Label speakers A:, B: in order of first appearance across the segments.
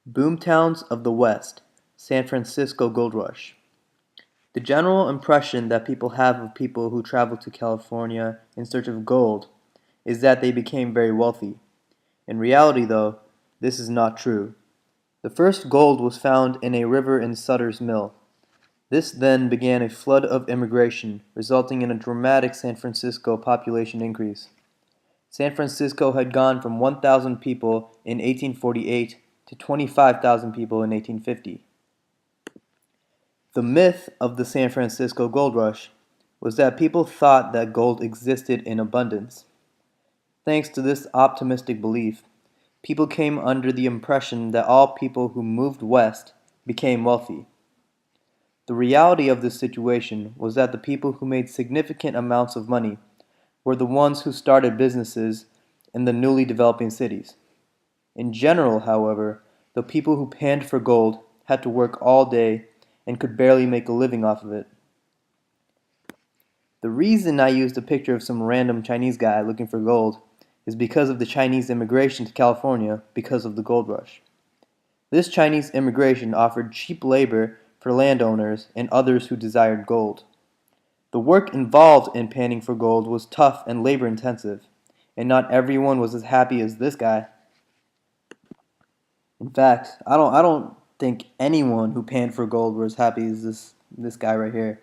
A: BoomTowns of the West, San Francisco Gold Rush. The general impression that people have of people who travel to California in search of gold is that they became very wealthy. In reality, though, this is not true. The first gold was found in a river in Sutter's Mill. This then began a flood of immigration, resulting in a dramatic San Francisco population increase. San Francisco had gone from 1,000 people in 1848 to 25,000 people in 1850. The myth of the San Francisco gold rush was that people thought that gold existed in abundance. Thanks to this optimistic belief, people came under the impression that all people who moved west became wealthy. The reality of this situation was that the people who made significant amounts of money were the ones who started businesses in the newly developing cities. In general, however, the people who panned for gold had to work all day and could barely make a living off of it. The reason I used a picture of some random Chinese guy looking for gold is because of the Chinese immigration to California because of the gold rush. This Chinese immigration offered cheap labor for landowners and others who desired gold. The work involved in panning for gold was tough and labor intensive, and not everyone was as happy as this guy. In fact, I don't think anyone who panned for gold were as happy as this guy right here.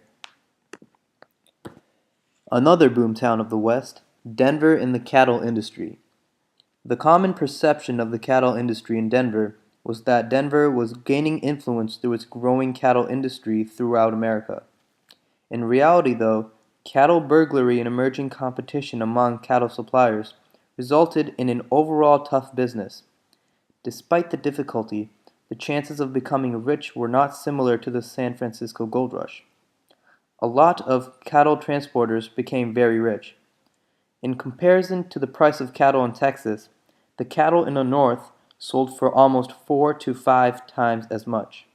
A: Another boomtown of the West, Denver in the cattle industry. The common perception of the cattle industry in Denver was that Denver was gaining influence through its growing cattle industry throughout America. In reality, though, cattle burglary and emerging competition among cattle suppliers resulted in an overall tough business. Despite the difficulty, the chances of becoming rich were not similar to the San Francisco gold rush. A lot of cattle transporters became very rich. In comparison to the price of cattle in Texas, the cattle in the north sold for almost 4 to 5 times as much.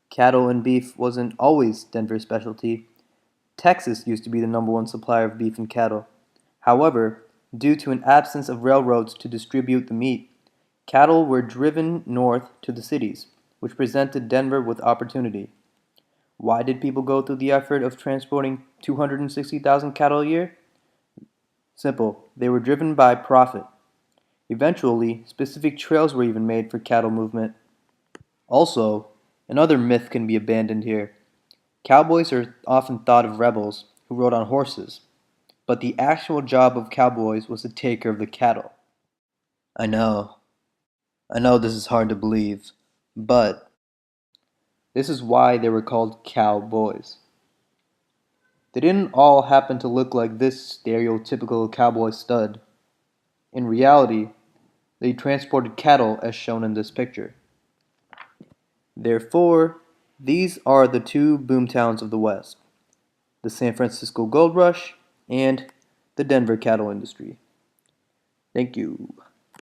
A: Cattle and beef wasn't always Denver's specialty. Texas used to be the #1 supplier of beef and cattle. However, due to an absence of railroads to distribute the meat, cattle were driven north to the cities, which presented Denver with opportunity. Why did people go through the effort of transporting 260,000 cattle a year? Simple, they were driven by profit. Eventually, specific trails were even made for cattle movement. Also, another myth can be abandoned here. Cowboys are often thought of rebels who rode on horses, but the actual job of cowboys was to take care of the cattle. I know, I know this is hard to believe, but this is why they were called cowboys. They didn't all happen to look like this stereotypical cowboy stud. In reality, they transported cattle as shown in this picture. Therefore, these are the two boomtowns of the West, the San Francisco Gold Rush and the Denver cattle industry. Thank you.